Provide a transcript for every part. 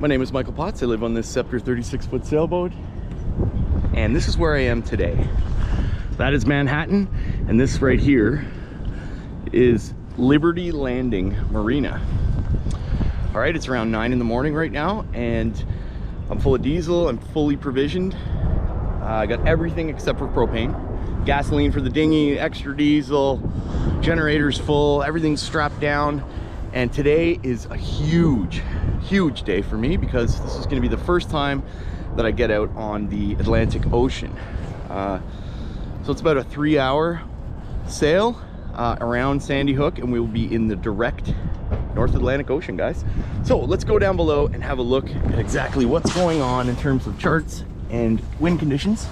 My name is Michael Potts. I live on this Scepter 36-foot sailboat, and this is where I am today. That is Manhattan, and this right here is Liberty Landing Marina. All right, it's around 9 in the morning right now, and I'm full of diesel. I'm fully provisioned. I got everything except for propane. Gasoline for the dinghy, extra diesel, generator's full, everything's strapped down. And today is a huge day for me because this is going to be the first time that I get out on the Atlantic Ocean. So it's about a 3-hour sail around Sandy Hook, and we will be in the direct North Atlantic Ocean, guys. So let's go down below and have a look at exactly what's going on in terms of charts and wind conditions.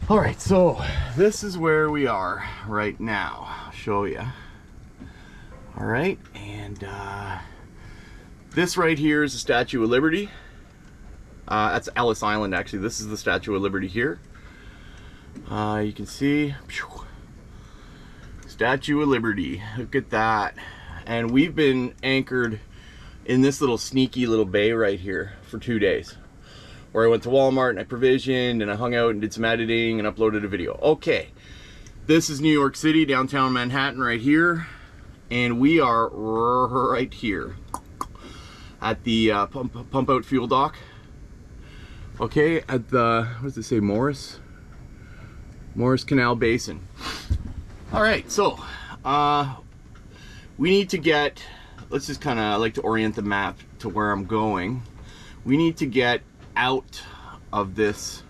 All right, so this is where we are right now. I'll show you. All right, and this right here is the Statue of Liberty. That's Ellis Island, actually. This is the Statue of Liberty here. You can see, Statue of Liberty. Look at that. And we've been anchored in this little sneaky little bay right here for 2 days, where I went to Walmart and I provisioned and I hung out and did some editing and uploaded a video. Okay, this is New York City, downtown Manhattan right here, and we are right here at the pump out fuel dock. Okay, at the, what does it say, Morris Canal Basin. All right, so we need to get, let's just kind of like to orient the map to where I'm going. We need to get out of this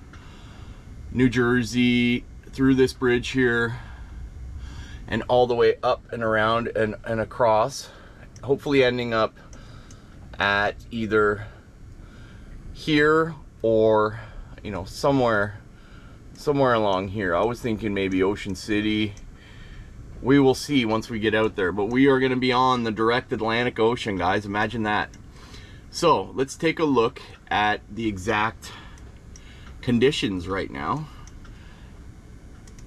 New Jersey, through this bridge here, and all the way up and around and across, hopefully ending up at either here or, you know, somewhere along here. I was thinking maybe Ocean City. We will see once we get out there, but we are going to be on the direct Atlantic Ocean, guys. Imagine that. So let's take a look at the exact conditions right now.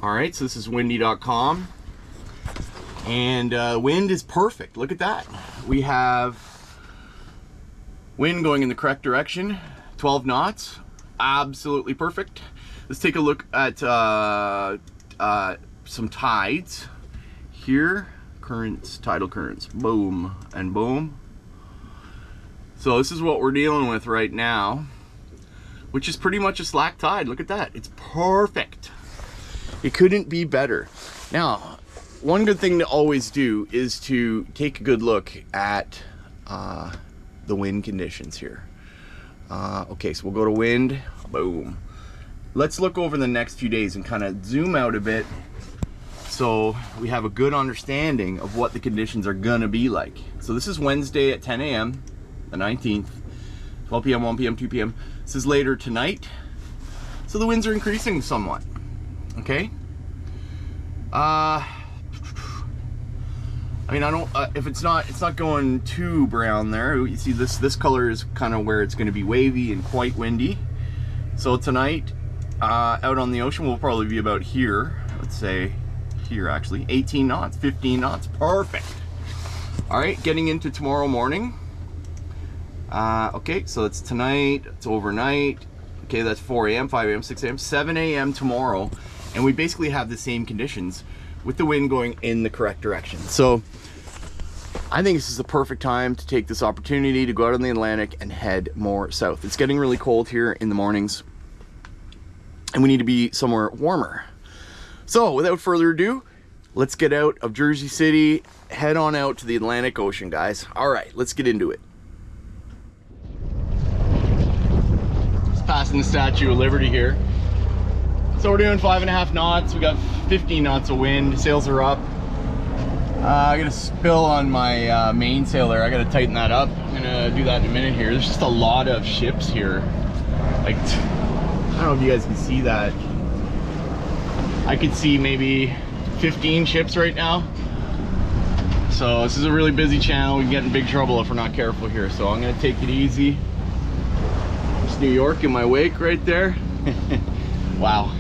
All right, so this is windy.com, and wind is perfect. Look at that. We have wind going in the correct direction, 12 knots, absolutely perfect. Let's take a look at some tides here. Currents, tidal currents, boom and boom. So this is what we're dealing with right now, which is pretty much a slack tide. Look at that, it's perfect. It couldn't be better. Now, one good thing to always do is to take a good look at the wind conditions here. Okay, so we'll go to wind, boom. Let's look over the next few days and kind of zoom out a bit so we have a good understanding of what the conditions are gonna be like. So this is Wednesday at 10 a.m. the 19th, 12 p.m., 1 p.m., 2 p.m. This is later tonight. So the winds are increasing somewhat, okay? I mean, I don't, if it's not going too brown there. You see this color is kind of where it's gonna be wavy and quite windy. So tonight, out on the ocean, we'll probably be about here. Let's say here, actually, 18 knots, 15 knots, perfect. All right, getting into tomorrow morning. Okay, so it's tonight, it's overnight. Okay, that's 4 a.m., 5 a.m., 6 a.m., 7 a.m. tomorrow. And we basically have the same conditions with the wind going in the correct direction. So I think this is the perfect time to take this opportunity to go out on the Atlantic and head more south. It's getting really cold here in the mornings, and we need to be somewhere warmer. So without further ado, let's get out of Jersey City, head on out to the Atlantic Ocean, guys. All right, let's get into it. Just passing the Statue of Liberty here. So we're doing 5.5 knots. We got 15 knots of wind. Sails are up. I got a spill on my mainsail there. I got to tighten that up. I'm gonna do that in a minute here. There's just a lot of ships here. Like, I don't know if you guys can see that. I could see maybe 15 ships right now. So this is a really busy channel. We can get in big trouble if we're not careful here. So I'm gonna take it easy. There's New York in my wake right there. Wow.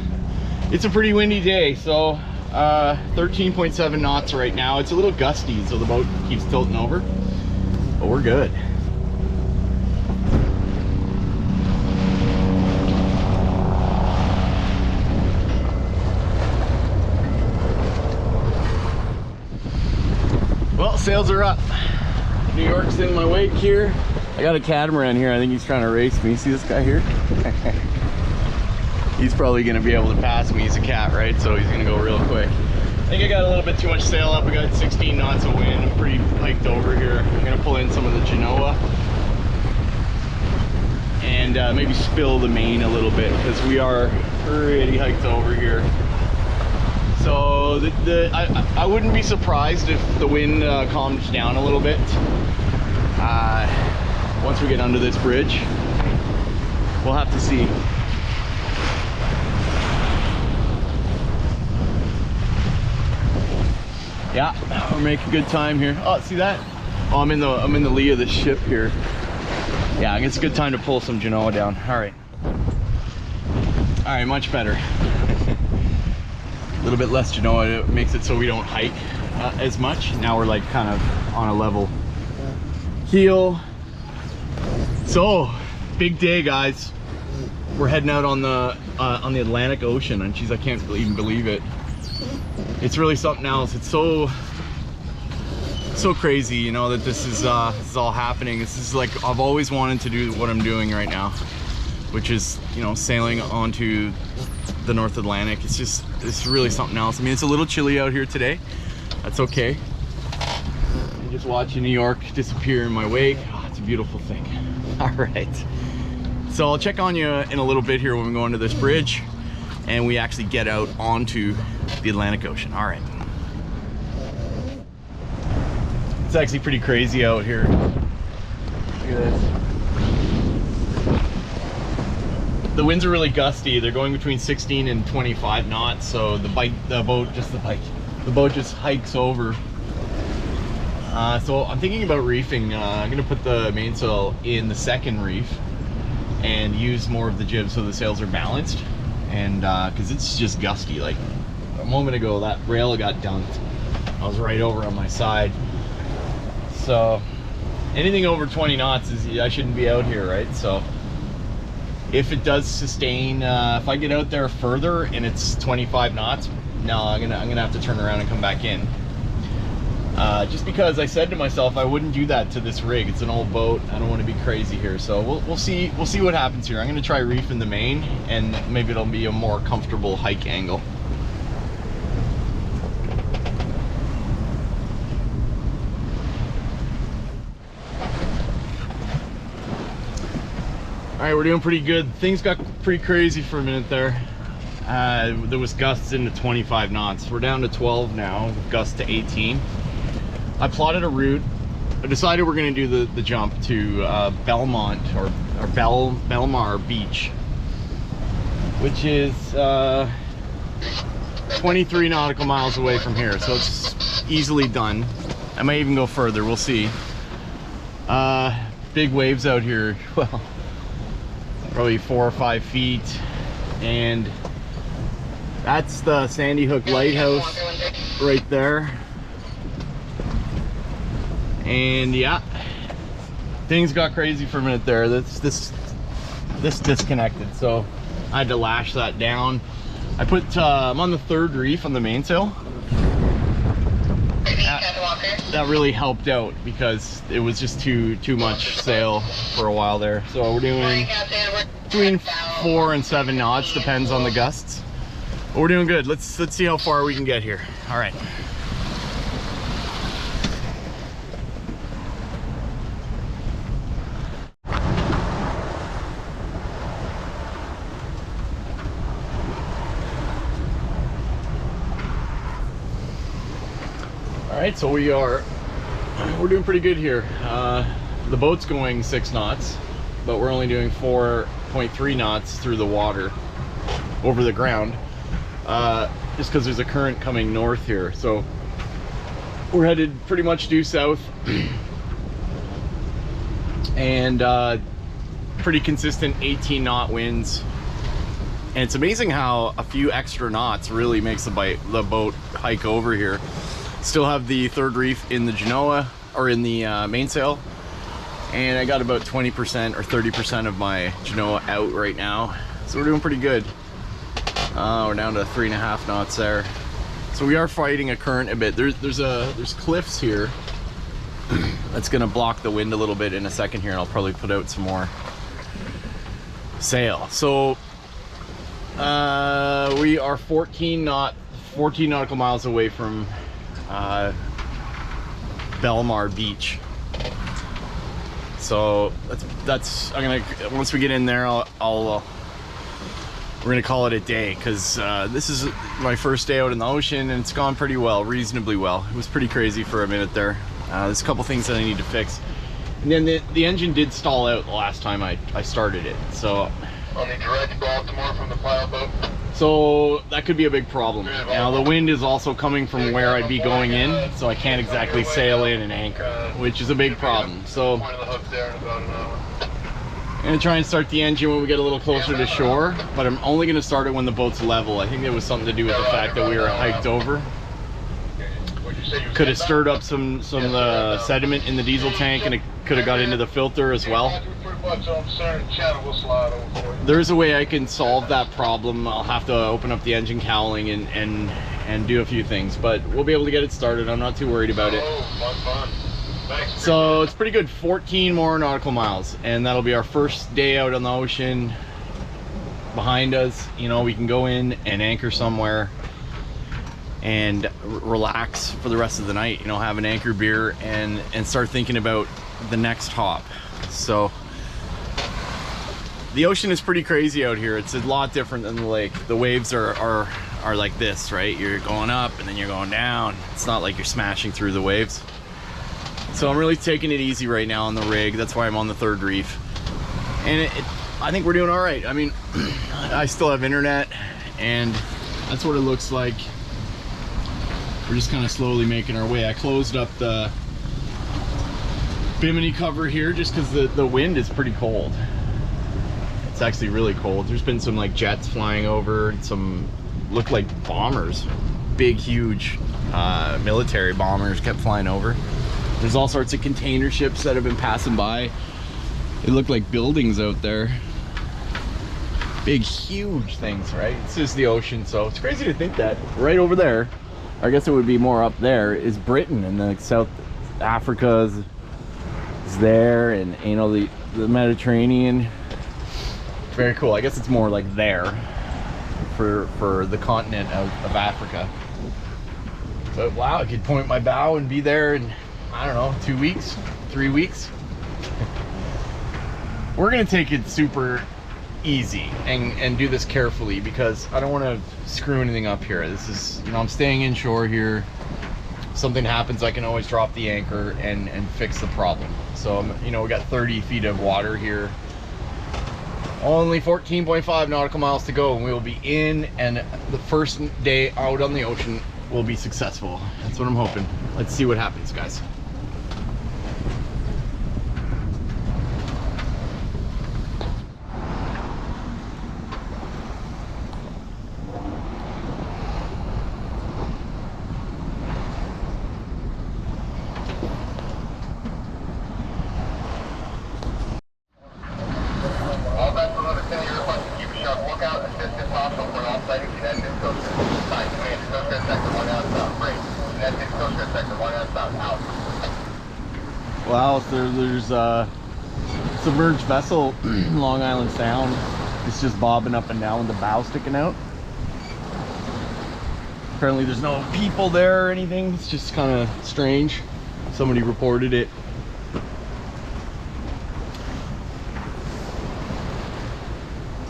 It's a pretty windy day. So 13.7 knots right now. It's a little gusty, so the boat keeps tilting over. but we're good. Well, sails are up. New York's in my wake here. I got a catamaran here. I think he's trying to race me. See this guy here? He's probably gonna be able to pass me. He's a cat, right? So he's gonna go real quick. I think I got a little bit too much sail up. I got 16 knots of wind. I'm pretty hiked over here. I'm gonna pull in some of the Genoa and maybe spill the main a little bit because we are pretty hiked over here. So I wouldn't be surprised if the wind calms down a little bit once we get under this bridge. We'll have to see. Yeah, we're making good time here. Oh, see that? Oh, I'm in the lee of the ship here. Yeah, it's a good time to pull some Genoa down. All right, much better. A little bit less Genoa. It makes it so we don't hike as much. Now we're like kind of on a level keel. So big day, guys. We're heading out on the Atlantic Ocean, and geez, I can't even believe it. It's really something else. It's so crazy, you know, that this is all happening. This is like, I've always wanted to do what I'm doing right now, which is, you know, sailing onto the North Atlantic. It's really something else. I mean, it's a little chilly out here today. That's okay. I'm just watching New York disappear in my wake. Oh, it's a beautiful thing. All right. So I'll check on you in a little bit here when we go into this bridge and we actually get out onto the Atlantic Ocean. All right. It's actually pretty crazy out here. Look at this. The winds are really gusty. They're going between 16 and 25 knots. So the boat just hikes over. So I'm thinking about reefing. I'm gonna put the mainsail in the second reef and use more of the jib so the sails are balanced. And because it's just gusty. Like a moment ago, that rail got dunked. I was right over on my side. So anything over 20 knots is, I shouldn't be out here, right? So if it does sustain, if I get out there further and it's 25 knots, no, I'm gonna have to turn around and come back in. Just because I said to myself I wouldn't do that to this rig. It's an old boat. I don't want to be crazy here. So we'll see what happens here. I'm gonna try reefing the main, and maybe it'll be a more comfortable hike angle. All right, we're doing pretty good. Things got pretty crazy for a minute there. There was gusts into 25 knots. We're down to 12 now, with gusts to 18. I plotted a route. I decided we're gonna do the jump to Belmont or Belmar Beach, which is 23 nautical miles away from here. So it's easily done. I might even go further, we'll see. Big waves out here. Well, probably 4 or 5 feet, and that's the Sandy Hook Lighthouse right there. And yeah, things got crazy for a minute there. This disconnected, so I had to lash that down. I put I'm on the third reef on the mainsail. That really helped out because it was just too much sail for a while there. So we're doing between 4 and 7 knots, depends on the gusts. But we're doing good. Let's see how far we can get here. All right. Alright, so we're doing pretty good here. The boat's going 6 knots, but we're only doing 4.3 knots through the water over the ground, just because there's a current coming north here. So we're headed pretty much due south, and pretty consistent 18 knot winds. And it's amazing how a few extra knots really makes the boat hike over here. Still have the third reef in the Genoa, or in the mainsail, And I got about 20% or 30% of my Genoa out right now. So we're doing pretty good. We're down to 3.5 knots there. So we are fighting a current a bit. There's cliffs here. That's gonna block the wind a little bit in a second here, and I'll probably put out some more sail. So we are 14 nautical miles away from Belmar Beach. So that's once we get in there, we're gonna call it a day, because this is my first day out in the ocean, and it's gone pretty well, reasonably well. It was pretty crazy for a minute there. There's a couple things that I need to fix, and then the engine did stall out the last time I started it. So on the direct Baltimore from the pile boat. So that could be a big problem. Now the wind is also coming from where I'd be going in, so I can't exactly sail in and anchor, which is a big problem. So I'm gonna try and start the engine when we get a little closer to shore, but I'm only gonna start it when the boat's level. I think it was something to do with the fact that we were hiked over. Could have stirred up some sediment in the diesel tank, and it could have got into the filter as well. There's a way I can solve that problem. I'll have to open up the engine cowling and do a few things, but we'll be able to get it started. I'm not too worried about it. So it's pretty good. 14 more nautical miles, and that'll be our first day out on the ocean behind us. You know, we can go in and anchor somewhere and relax for the rest of the night, you know, have an anchor beer and start thinking about the next hop. So the ocean is pretty crazy out here. It's a lot different than the lake. The waves are like this, right? You're going up and then you're going down. It's not like you're smashing through the waves. So I'm really taking it easy right now on the rig. That's why I'm on the third reef. And I think we're doing all right. I mean, I still have internet, and that's what it looks like. We're just kind of slowly making our way. I closed up the bimini cover here just because the wind is pretty cold. It's actually really cold. There's been some like jets flying over, and some look like bombers, big huge military bombers kept flying over. There's all sorts of container ships that have been passing by. They look like buildings out there, big huge things, right? It's just the ocean. So it's crazy to think that right over there, I guess it would be more up there, is Britain, and then South Africa is there, and you know, the Mediterranean. Very cool. I guess it's more like there for the continent of Africa. But wow, I could point my bow and be there in, I don't know, 2 weeks, 3 weeks. We're gonna take it super easy and do this carefully, because I don't want to screw anything up here. This is, you know, I'm staying inshore here. If something happens, I can always drop the anchor and fix the problem. So, you know, we got 30 feet of water here. Only 14.5 nautical miles to go, and we will be in, and the first day out on the ocean will be successful. That's what I'm hoping. Let's see what happens, guys. Wow, so there's a submerged vessel, Long Island Sound. It's just bobbing up and down with the bow sticking out. Apparently there's no people there or anything. It's just kind of strange. Somebody reported it.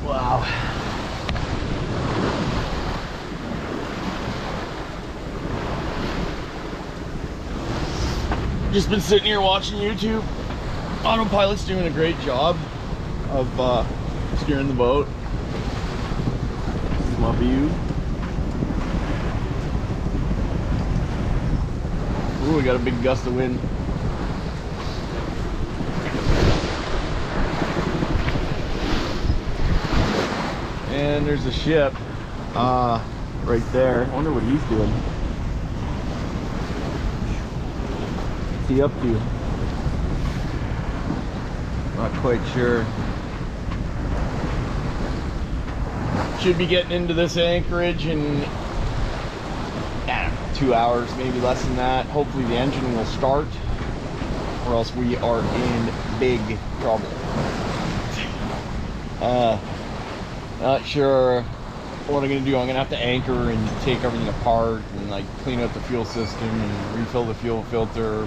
Wow. Just been sitting here watching YouTube. Autopilot's doing a great job of steering the boat. This is my view. Ooh, we got a big gust of wind. And there's a ship right there. I wonder what he's doing. What's he up to? Not quite sure. Should be getting into this anchorage in, I don't know, 2 hours, maybe less than that. Hopefully the engine will start, or else we are in big trouble. Not sure what I'm gonna do. I'm gonna have to anchor and take everything apart and like clean out the fuel system and refill the fuel filter,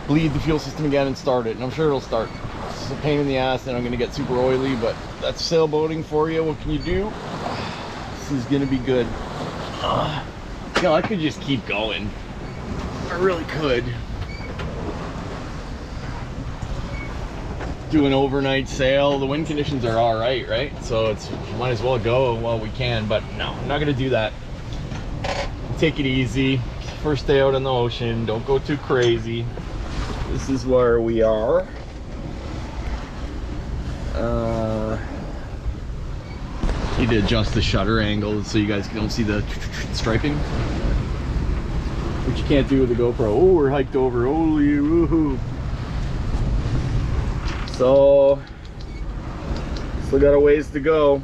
bleed the fuel system again and start it, and I'm sure it'll start. It's a pain in the ass and I'm gonna get super oily, but that's sailboating for you. What can you do? This is gonna be good. You know, I could just keep going. I really could. Do an overnight sail. The wind conditions are all right? So it's, might as well go while we can, but no, I'm not gonna do that. Take it easy. First day out on the ocean. Don't go too crazy. This is where we are. Need to adjust the shutter angle so you guys don't see the striping, which you can't do with the GoPro. Oh, we're hiked over. Holy woohoo! So still got a ways to go.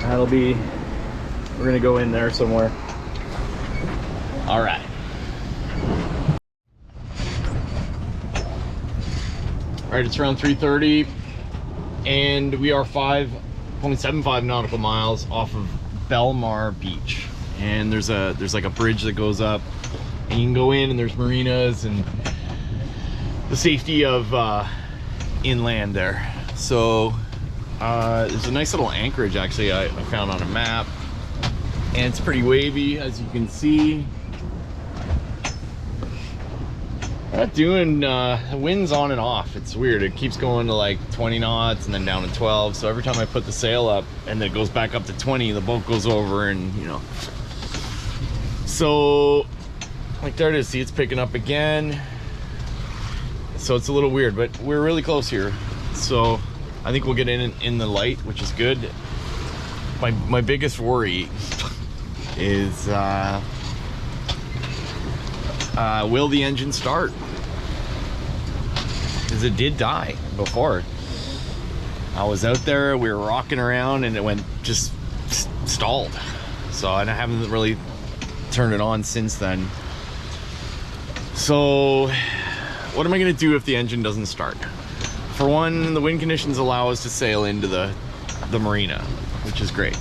That'll be, we're gonna go in there somewhere. All right. All right, it's around 3:30 and we are 5.75 nautical miles off of Belmar Beach. And there's like a bridge that goes up and you can go in and there's marinas and the safety of inland there. So there's a nice little anchorage actually I found on a map, and it's pretty wavy as you can see. Not doing the wind's on and off. It's weird. It keeps going to like 20 knots and then down to 12. So every time I put the sail up and then it goes back up to 20, the boat goes over, and you know. So like there it is. See, it's picking up again. So it's a little weird, but we're really close here. So I think we'll get in the light, which is good. My biggest worry is will the engine start? Because it did die before. I was out there, we were rocking around, and it went just stalled. So I haven't really turned it on since then. So what am I gonna do if the engine doesn't start? For one, the wind conditions allow us to sail into the marina, which is great.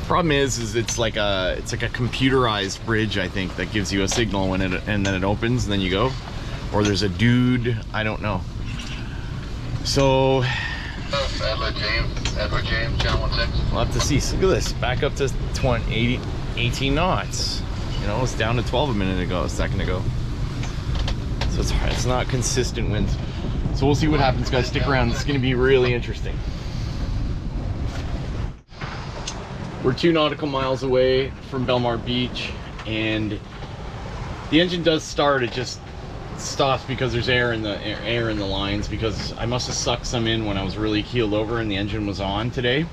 Problem is it's like a computerized bridge, I think, that gives you a signal when and then it opens and then you go, or there's a dude, I don't know. So Edward James, channel 16. we'll have to see. So look at this, back up to 18 knots. You know, it's down to 12 a second ago. So it's not consistent winds. So we'll see what happens, guys. Stick around. It's going to be really interesting. We're 2 nautical miles away from Belmar Beach, and the engine does start. It just stops because there's air in the lines, because I must have sucked some in when I was really keeled over and the engine was on today.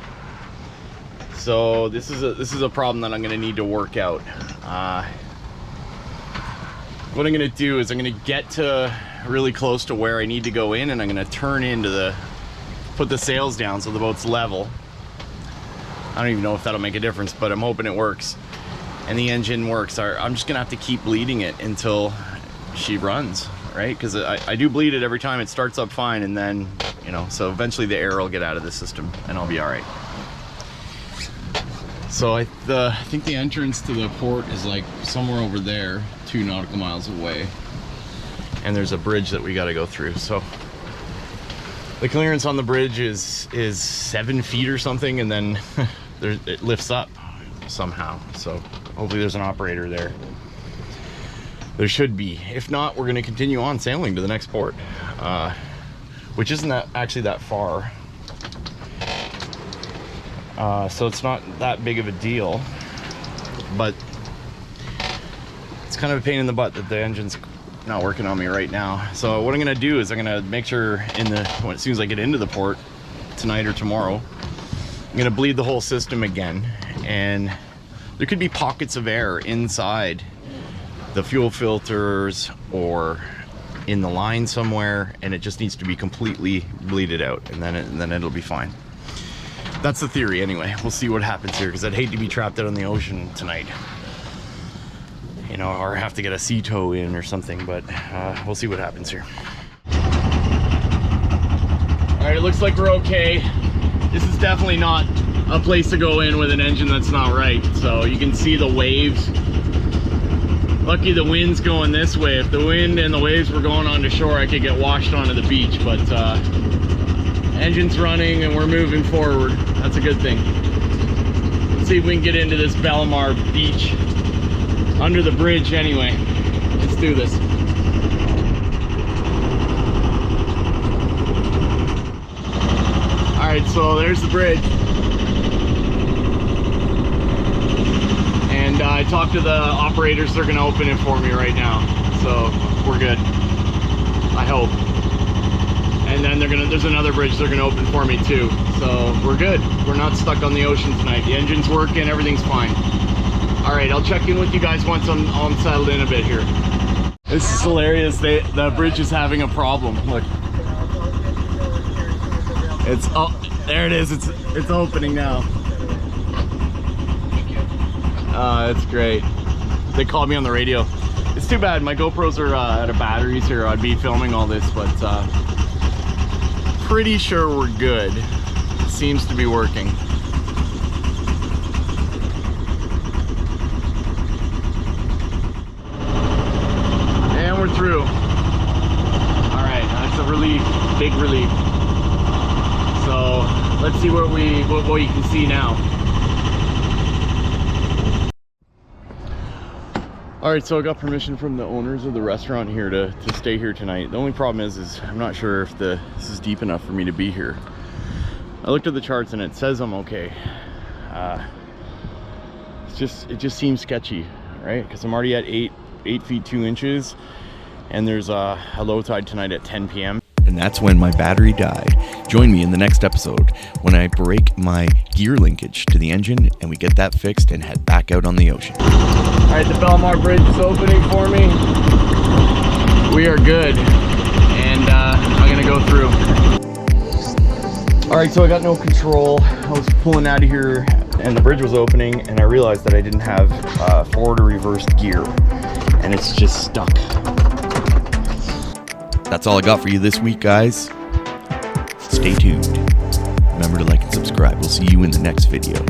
So this is a problem that I'm going to need to work out. What I'm going to do is I'm going to get to really close to where I need to go in, and I'm going to turn into put the sails down so the boat's level. I don't even know if that'll make a difference, but I'm hoping it works and the engine works. I'm just gonna have to keep bleeding it until she runs, right? Because I do bleed it every time. It starts up fine, and then, you know, so eventually the air will get out of the system and I'll be all right. So I think the entrance to the port is like somewhere over there, 2 nautical miles away, and there's a bridge that we got to go through. So the clearance on the bridge is 7 feet or something, and then it lifts up somehow. So hopefully there's an operator there. There should be. If not, we're going to continue on sailing to the next port, which isn't actually that far. So it's not that big of a deal, but it's kind of a pain in the butt that the engine's not working on me right now. So what I'm gonna do is I'm gonna make sure as soon as I get into the port tonight or tomorrow, I'm gonna bleed the whole system again, and there could be pockets of air inside the fuel filters or in the line somewhere, and it just needs to be completely bleeded out, and then it'll be fine. That's the theory anyway. We'll see what happens here, because I'd hate to be trapped out on the ocean tonight, you know, or have to get a sea tow in or something, but we'll see what happens here. All right, it looks like we're okay. This is definitely not a place to go in with an engine that's not right. So you can see the waves. Lucky the wind's going this way. If the wind and the waves were going onto shore, I could get washed onto the beach, but engine's running and we're moving forward. That's a good thing. Let's see if we can get into this Bahamas beach under the bridge anyway. Let's do this. All right, so there's the bridge. And I talked to the operators, they're gonna open it for me right now. So we're good, I hope. And then there's another bridge they're gonna open for me too. So we're good. We're not stuck on the ocean tonight. The engine's working, everything's fine. All right, I'll check in with you guys once I'm settled in a bit here. This is hilarious. The bridge is having a problem. Look. It's, oh, there it is. It's opening now. It's great. They called me on the radio. It's too bad my GoPros are out of batteries here. I'd be filming all this, but pretty sure we're good. It seems to be working. And we're through. All right, that's a relief, big relief. So let's see what you can see now. All right, so I got permission from the owners of the restaurant here to stay here tonight. The only problem is I'm not sure if this is deep enough for me to be here. I looked at the charts and it says I'm okay. It just seems sketchy, right? Because I'm already at 8 feet 2 inches, and there's a low tide tonight at 10 p.m. And that's when my battery died. Join me in the next episode when I break my gear linkage to the engine and we get that fixed and head back out on the ocean. All right, the Bahamas bridge is opening for me. We are good, and I'm gonna go through. All right, so I got no control. I was pulling out of here and the bridge was opening, and I realized that I didn't have forward or reversed gear, and it's just stuck. That's all I got for you this week, guys. Stay tuned. Remember to like and subscribe. We'll see you in the next video.